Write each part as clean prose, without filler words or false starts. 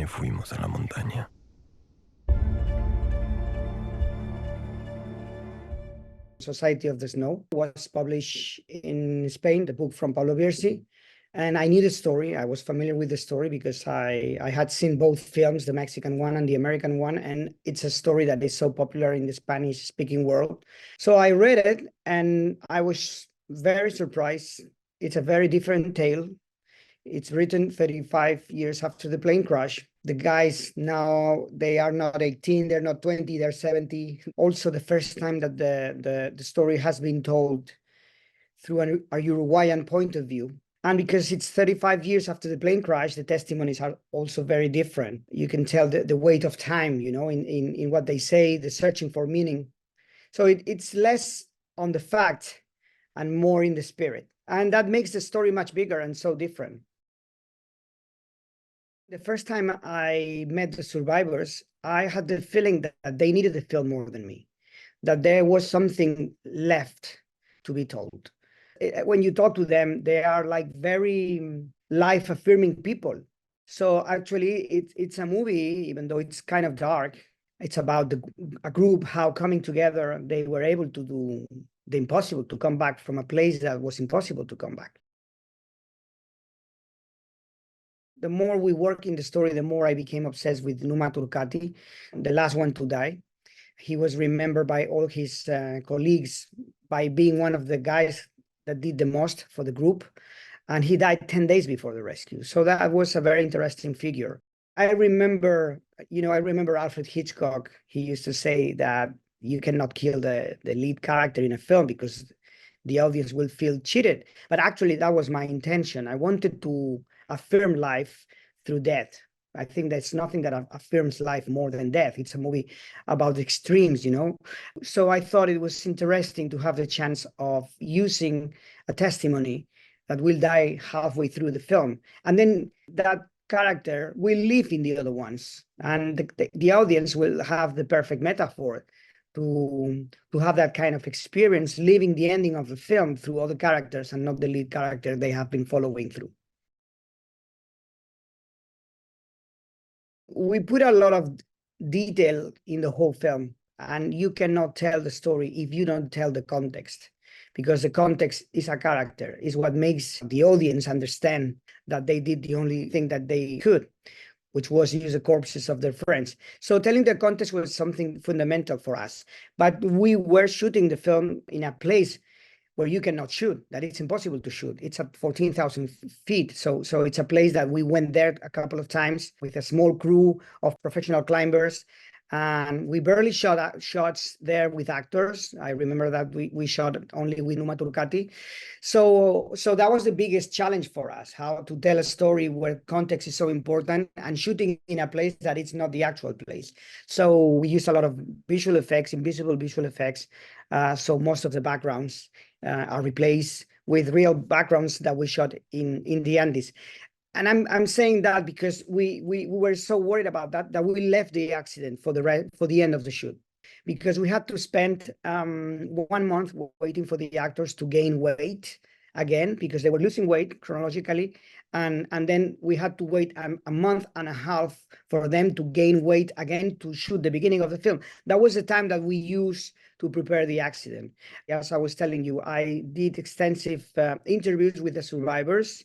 y fuimos a la montaña. Society of the Snow was published in Spain, the book from Pablo Bierzi. And I knew the story. I was familiar with the story because I had seen both films, the Mexican one and the American one. And it's a story that is so popular in the Spanish-speaking world. So I read it and I was very surprised. It's a very different tale. It's written 35 years after the plane crash. The guys now, they are not 18, they're not 20, they're 70. Also, the first time that the story has been told through a Uruguayan point of view. And because it's 35 years after the plane crash, the testimonies are also very different. You can tell the weight of time, you know, in what they say, the searching for meaning. So it's less on the fact and more in the spirit. And that makes the story much bigger and so different. The first time I met the survivors, I had the feeling that they needed the film more than me, that there was something left to be told. When you talk to them, they are like very life-affirming people. So actually, it's a movie, even though it's kind of dark. It's about a group, how coming together, they were able to do the impossible, to come back from a place that was impossible to come back. The more we work in the story, the more I became obsessed with Numa Turcati, the last one to die. He was remembered by all his colleagues by being one of the guys that did the most for the group. And he died 10 days before the rescue. So that was a very interesting figure. I remember Alfred Hitchcock. He used to say that you cannot kill the lead character in a film because the audience will feel cheated. But actually, that was my intention. I wanted to affirm life through death. I think there's nothing that affirms life more than death. It's a movie about extremes, you know? So I thought it was interesting to have the chance of using a testimony that will die halfway through the film. And then that character will live in the other ones. And the audience will have the perfect metaphor to have that kind of experience, living the ending of the film through other characters and not the lead character they have been following through. We put a lot of detail in the whole film, and you cannot tell the story if you don't tell the context, because the context is a character, is what makes the audience understand that they did the only thing that they could, which was use the corpses of their friends. So telling the context was something fundamental for us. But we were shooting the film in a place where you cannot shoot, that it's impossible to shoot. It's at 14,000 feet. So it's a place that we went there a couple of times with a small crew of professional climbers. And we barely shot shots there with actors. I remember that we shot only with Numa Turcati. So that was the biggest challenge for us, how to tell a story where context is so important and shooting in a place that it's not the actual place. So we use a lot of visual effects, invisible visual effects. So most of the backgrounds are replaced with real backgrounds that we shot in the Andes. And I'm saying that because we were so worried about that we left the accident for the end of the shoot, because we had to spend 1 month waiting for the actors to gain weight again, because they were losing weight chronologically, and then we had to wait a month and a half for them to gain weight again to shoot the beginning of the film. That was the time that we used to prepare the accident. As I was telling you, I did extensive interviews with the survivors,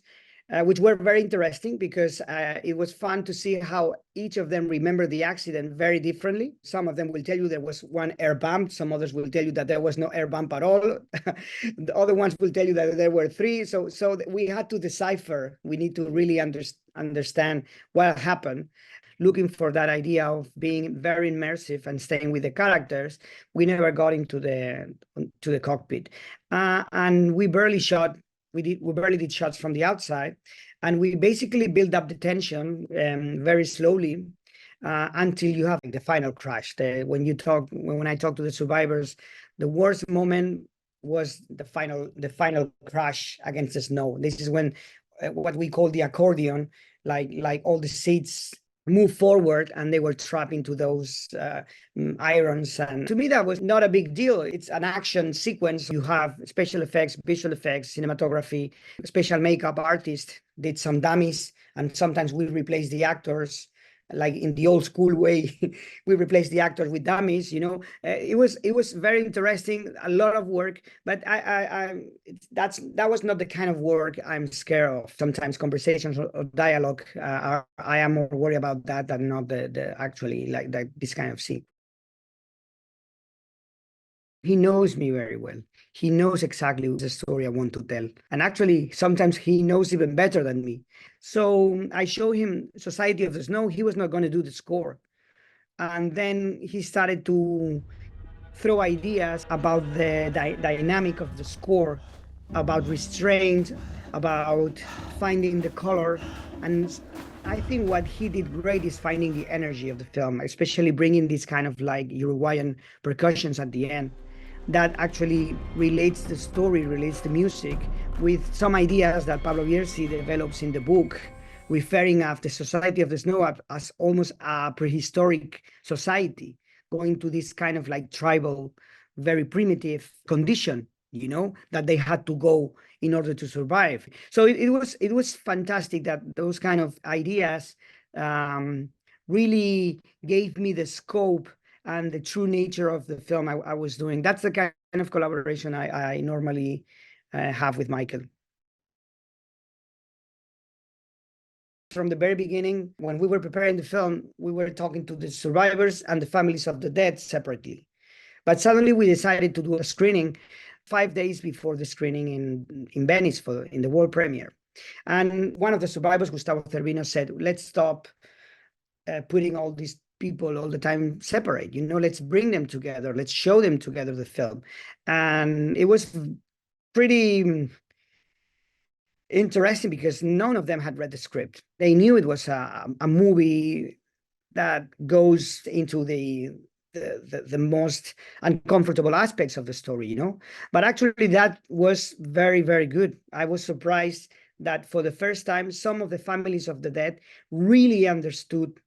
which were very interesting because it was fun to see how each of them remember the accident very differently. Some of them will tell you there was one air bump. Some others will tell you that there was no air bump at all. The other ones will tell you that there were 3. So we had to decipher. We need to really understand what happened. Looking for that idea of being very immersive and staying with the characters, we never got into the cockpit, and we barely shot. We barely did shots from the outside, and we basically build up the tension very slowly until you have the final crash. When I talk to the survivors, the worst moment was the final crash against the snow. This is when what we call the accordion, like all the seats move forward and they were trapped into those irons. And to me, that was not a big deal. It's an action sequence. You have special effects, visual effects, cinematography, special makeup artists did some dummies, and sometimes we replace the actors like in the old school way. We replaced the actors with dummies. It was very interesting, a lot of work, but that was not the kind of work I'm scared of. Sometimes conversations or dialogue, I am more worried about that than not the actually like this kind of scene. He knows me very well. He knows exactly the story I want to tell. And actually, sometimes he knows even better than me. So I show him Society of the Snow. He was not going to do the score. And then he started to throw ideas about the dynamic of the score, about restraint, about finding the color. And I think what he did great is finding the energy of the film, especially bringing this kind of like Uruguayan percussions at the end that actually relates the story, relates the music with some ideas that Pablo Bierzi develops in the book, referring of the Society of the Snow as almost a prehistoric society, going to this kind of like tribal, very primitive condition, that they had to go in order to survive. So it was fantastic that those kind of ideas really gave me the scope and the true nature of the film I was doing. That's the kind of collaboration I normally have with Michael. From the very beginning, when we were preparing the film, we were talking to the survivors and the families of the dead separately. But suddenly we decided to do a screening 5 days before the screening in Venice in the world premiere. And one of the survivors, Gustavo Cervino, said, let's stop putting all these people all the time separate, let's bring them together, let's show them together the film. And it was pretty interesting because none of them had read the script. They knew it was a movie that goes into the most uncomfortable aspects of the story, but actually that was very, very good. I was surprised that for the first time, some of the families of the dead really understood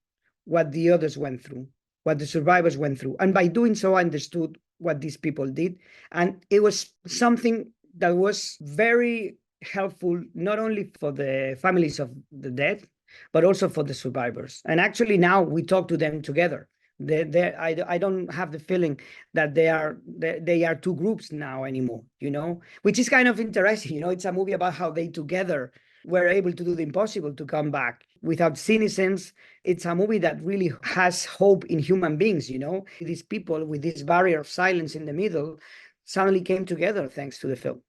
what the others went through, what the survivors went through. And by doing so, I understood what these people did. And it was something that was very helpful, not only for the families of the dead, but also for the survivors. And actually now we talk to them together. I don't have the feeling that they are two groups now anymore, which is kind of interesting. It's a movie about how they together were able to do the impossible, to come back without cynicism. It's a movie that really has hope in human beings. These people with this barrier of silence in the middle suddenly came together thanks to the film.